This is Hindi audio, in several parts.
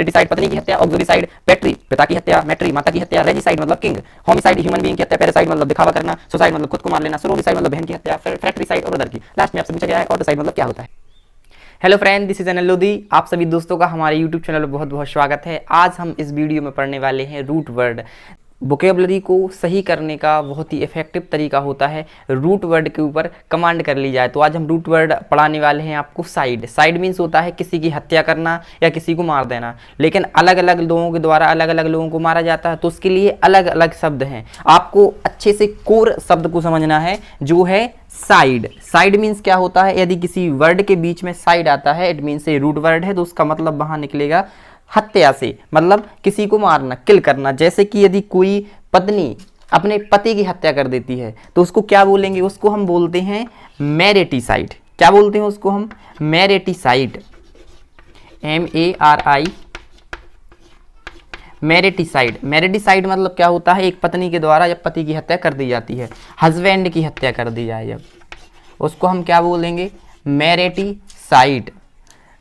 मैरिटिसाइड पत्नी की हत्या, ऑक्सिलरी पैट्री पिता की हत्या, मैट्री माता की हत्या, रेजिसाइड मतलब किंग, होमिसाइड ह्यूमन बीइंग की हत्या, पैरासाइड मतलब दिखावा करना, सुसाइड मतलब खुद को मार लेना, सोरोरिसाइड मतलब बहन की हत्या, फ्रैट्रिसाइड और ब्रदर की। लास्ट में आपसे पूछा गया है ऑटोसाइड मतलब क्या होता है। Hello friend, this is Anil Lodhi. आप सभी दोस्तों का हमारे यूट्यूब चैनल पर बहुत बहुत स्वागत है। आज हम इस वीडियो में पढ़ने वाले हैं रूट वर्ड। वोकेबलरी को सही करने का बहुत ही इफेक्टिव तरीका होता है रूट वर्ड के ऊपर कमांड कर ली जाए। तो आज हम रूट वर्ड पढ़ाने वाले हैं आपको साइड। साइड मीन्स होता है किसी की हत्या करना या किसी को मार देना, लेकिन अलग अलग लोगों के द्वारा अलग अलग लोगों को मारा जाता है, तो उसके लिए अलग अलग शब्द हैं। आपको अच्छे से कोर शब्द को समझना है जो है साइड। साइड मीन्स क्या होता है, यदि किसी वर्ड के बीच में साइड आता है इट मीन्स ये रूट वर्ड है, तो उसका मतलब वहां निकलेगा हत्या से, मतलब किसी को मारना, किल करना। जैसे कि यदि कोई पत्नी अपने पति की हत्या कर देती है तो उसको क्या बोलेंगे, उसको हम बोलते हैं मैरिटिसाइड। क्या बोलते हैं उसको हम, मैरिटिसाइड, MARI, मैरिटिसाइड। मैरिटिसाइड मतलब क्या होता है, एक पत्नी के द्वारा जब पति की हत्या कर दी जाती है, हस्बैंड की हत्या कर दी जाए जब, उसको हम क्या बोलेंगे, मैरिटिसाइड।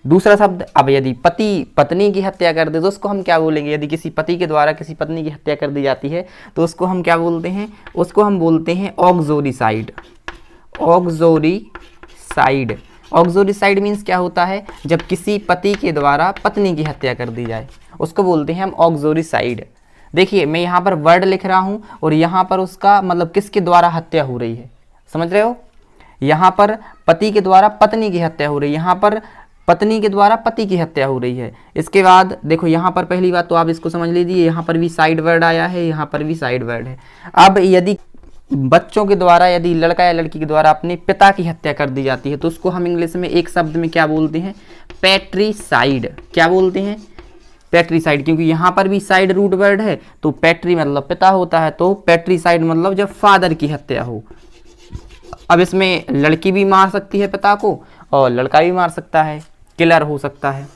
दूसरा शब्द, अब यदि पति पत्नी की हत्या कर दे तो उसको हम क्या बोलेंगे, यदि किसी पति के द्वारा किसी पत्नी की हत्या कर दी जाती है तो उसको हम क्या बोलते हैं, उसको हम बोलते हैं ऑक्सोरिसाइड। ऑक्सोरिसाइड, ऑक्सोरिसाइड मीन्स क्या होता है, जब किसी पति के द्वारा पत्नी की हत्या कर दी जाए उसको बोलते हैं हम ऑक्सोरिसाइड। देखिए मैं यहाँ पर वर्ड लिख रहा हूँ और यहाँ पर उसका मतलब किसके द्वारा हत्या हो रही है, समझ रहे हो। यहाँ पर पति के द्वारा पत्नी की हत्या हो रही है, यहाँ पर पत्नी के द्वारा पति की हत्या हो रही है। इसके बाद देखो यहाँ पर पहली बात तो आप इसको समझ लीजिए, यहाँ पर भी साइड वर्ड आया है, यहाँ पर भी साइड वर्ड है। अब यदि बच्चों के द्वारा, यदि लड़का या लड़की के द्वारा अपने पिता की हत्या कर दी जाती है तो उसको हम इंग्लिश में एक शब्द में क्या बोलते हैं, पैट्रीसाइड। क्या बोलते हैं, पैट्रीसाइड। क्योंकि यहाँ पर भी साइड रूट वर्ड है तो पैट्री मतलब पिता होता है, तो पैट्रीसाइड मतलब जब फादर की हत्या हो। अब इसमें लड़की भी मार सकती है पिता को और लड़का भी मार सकता है, किलर हो सकता है।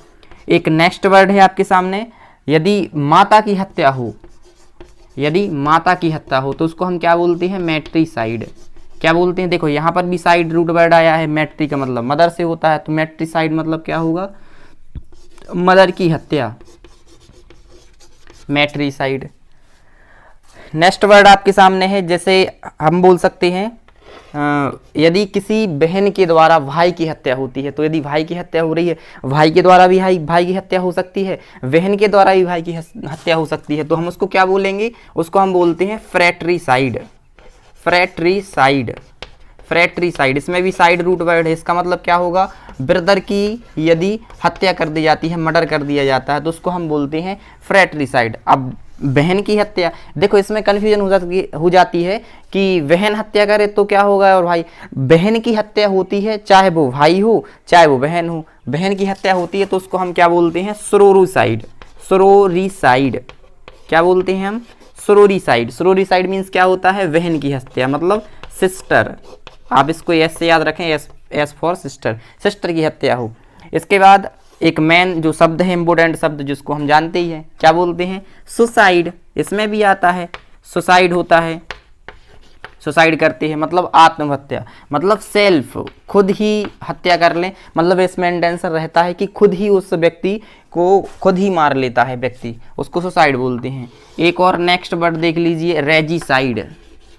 एक नेक्स्ट वर्ड है आपके सामने, यदि माता की हत्या हो, यदि माता की हत्या हो तो उसको हम क्या बोलते हैं, मैट्रीसाइड। क्या बोलते हैं, देखो यहाँ पर भी साइड रूट वर्ड आया है, मैट्री का मतलब मदर से होता है, तो मैट्रीसाइड मतलब क्या होगा, मदर की हत्या, मैट्रीसाइड। नेक्स्ट वर्ड आपके सामने है, जैसे हम बोल सकते हैं यदि किसी बहन के द्वारा भाई की हत्या होती है, तो यदि भाई की हत्या हो रही है, भाई के द्वारा भी भाई की हत्या हो सकती है, बहन के द्वारा भी भाई की हत्या हो सकती है, तो हम उसको क्या बोलेंगे, उसको हम बोलते हैं फ्रैट्रीसाइड। फ्रैट्रीसाइड, फ्रैट्रीसाइड, इसमें भी साइड रूट वर्ड है। इसका मतलब क्या होगा, ब्रदर की यदि हत्या कर दी जाती है, मर्डर कर दिया जाता है तो उसको हम बोलते हैं फ्रैट्रीसाइड। अब बहन की हत्या, देखो इसमें कन्फ्यूजन हो जाती है कि बहन हत्या करे तो क्या होगा, और भाई बहन की हत्या होती है चाहे वो भाई हो चाहे वो बहन हो, बहन की हत्या होती है तो उसको हम क्या बोलते हैं, सोरोरिसाइड। सोरोरिसाइड, क्या बोलते हैं हम, सोरोरिसाइड। सोरोरिसाइड मीन्स क्या होता है, बहन की हत्या मतलब सिस्टर। आप इसको एस से याद रखें, एस फॉर सिस्टर, सिस्टर की हत्या हो। इसके बाद एक मेन जो शब्द है, इम्पोर्टेंट शब्द जिसको हम जानते ही हैं, क्या बोलते हैं, सुसाइड। इसमें भी आता है, सुसाइड होता है, सुसाइड करते हैं मतलब आत्महत्या, मतलब सेल्फ, खुद ही हत्या कर लें, मतलब इसमें इंटेंशन रहता है कि खुद ही उस व्यक्ति को खुद ही मार लेता है व्यक्ति, उसको सुसाइड बोलते हैं। एक और नेक्स्ट वर्ड देख लीजिए, रेजिसाइड।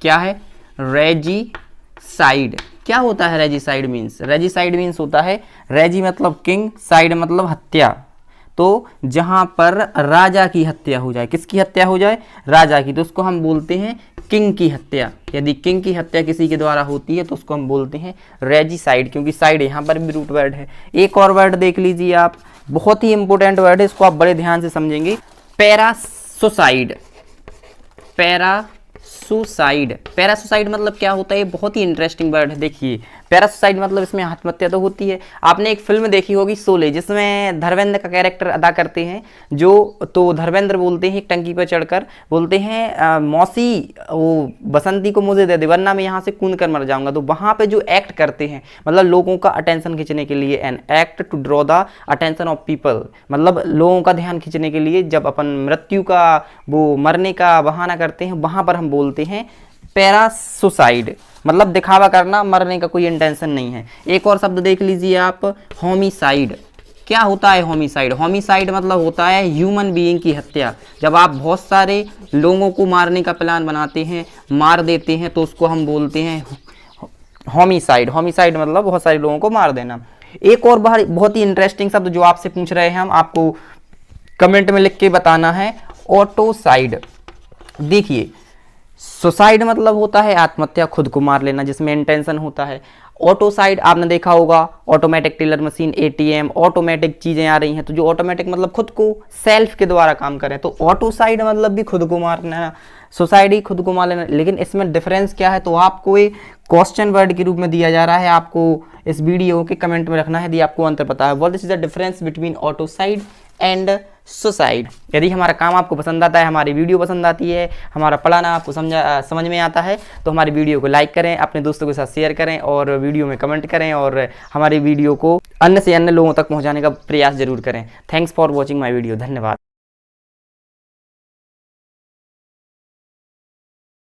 क्या है, रेजिसाइड। क्या होता है रेजिसाइड मीन्स, रेजिसाइड मीन्स होता है, रेजी मतलब किंग, साइड मतलब हत्या। तो जहां पर राजा की हत्या हो जाए, किसकी हत्या हो जाए, राजा की, तो उसको हम बोलते हैं किंग की हत्या। यदि किंग की हत्या किसी के द्वारा होती है तो उसको हम बोलते हैं रेजिसाइड, क्योंकि साइड यहाँ पर भी रूट वर्ड है। एक और वर्ड देख लीजिए आप, बहुत ही इंपॉर्टेंट वर्ड है, इसको आप बड़े ध्यान से समझेंगे, पैरासुसाइड। पैरासुसाइड, पैरासुसाइड मतलब क्या होता है, बहुत ही इंटरेस्टिंग वर्ड है। देखिए पैरासुसाइड मतलब इसमें आत्महत्या तो होती है। आपने एक फिल्म देखी होगी शोले, जिसमें धर्मेंद्र का कैरेक्टर अदा करते हैं जो, तो धर्मेंद्र बोलते हैं एक टंकी पर चढ़कर, बोलते हैं मौसी वो बसंती को मुझे दे दे वरना मैं यहाँ से कूद कर मर जाऊंगा। तो वहाँ पे जो एक्ट करते हैं, मतलब लोगों का अटेंशन खींचने के लिए, an act to draw the attention of people, मतलब लोगों का ध्यान खींचने के लिए जब अपन मृत्यु का वो मरने का बहाना करते हैं, वहाँ पर हम बोलते हैं पैरासुसाइड, मतलब दिखावा करना, मरने का कोई इंटेंशन नहीं है। एक और शब्द देख लीजिए आप, होमिसाइड। क्या होता है होमिसाइड? होमिसाइड मतलब होता है ह्यूमन बीइंग की हत्या। जब आप बहुत सारे लोगों को मारने का प्लान बनाते हैं, मार देते हैं, तो उसको हम बोलते हैं होमिसाइड। होमिसाइड मतलब बहुत सारे लोगों को मार देना। एक और बहुत ही इंटरेस्टिंग शब्द जो आपसे पूछ रहे हैं हम, आपको कमेंट में लिख के बताना है, ऑटोसाइड। देखिए, सुसाइड मतलब होता है आत्महत्या, खुद को मार लेना, जिसमें इंटेंशन होता है। ऑटोसाइड आपने देखा होगा, automatic teller machine, ATM, automatic चीजें आ रही हैं, तो जो ऑटोमेटिक मतलब खुद को सेल्फ के द्वारा काम करें, तो ऑटोसाइड मतलब भी खुद को मारना, सुसाइड ही खुद को मार लेना। लेकिन इसमें डिफरेंस क्या है, तो आपको एक क्वेश्चन वर्ड के रूप में दिया जा रहा है, आपको इस वीडियो के कमेंट में रखना है यदि आपको अंतर पता है। What is the difference between autocide and suicide. यदि हमारा काम आपको पसंद आता है, हमारी वीडियो पसंद आती है, हमारा पढ़ाना आपको समझ में आता है, तो हमारी वीडियो को लाइक करें, अपने दोस्तों के साथ शेयर करें और वीडियो में कमेंट करें और हमारी वीडियो को अन्य से अन्य लोगों तक पहुंचाने का प्रयास जरूर करें। Thanks for watching my video. धन्यवाद।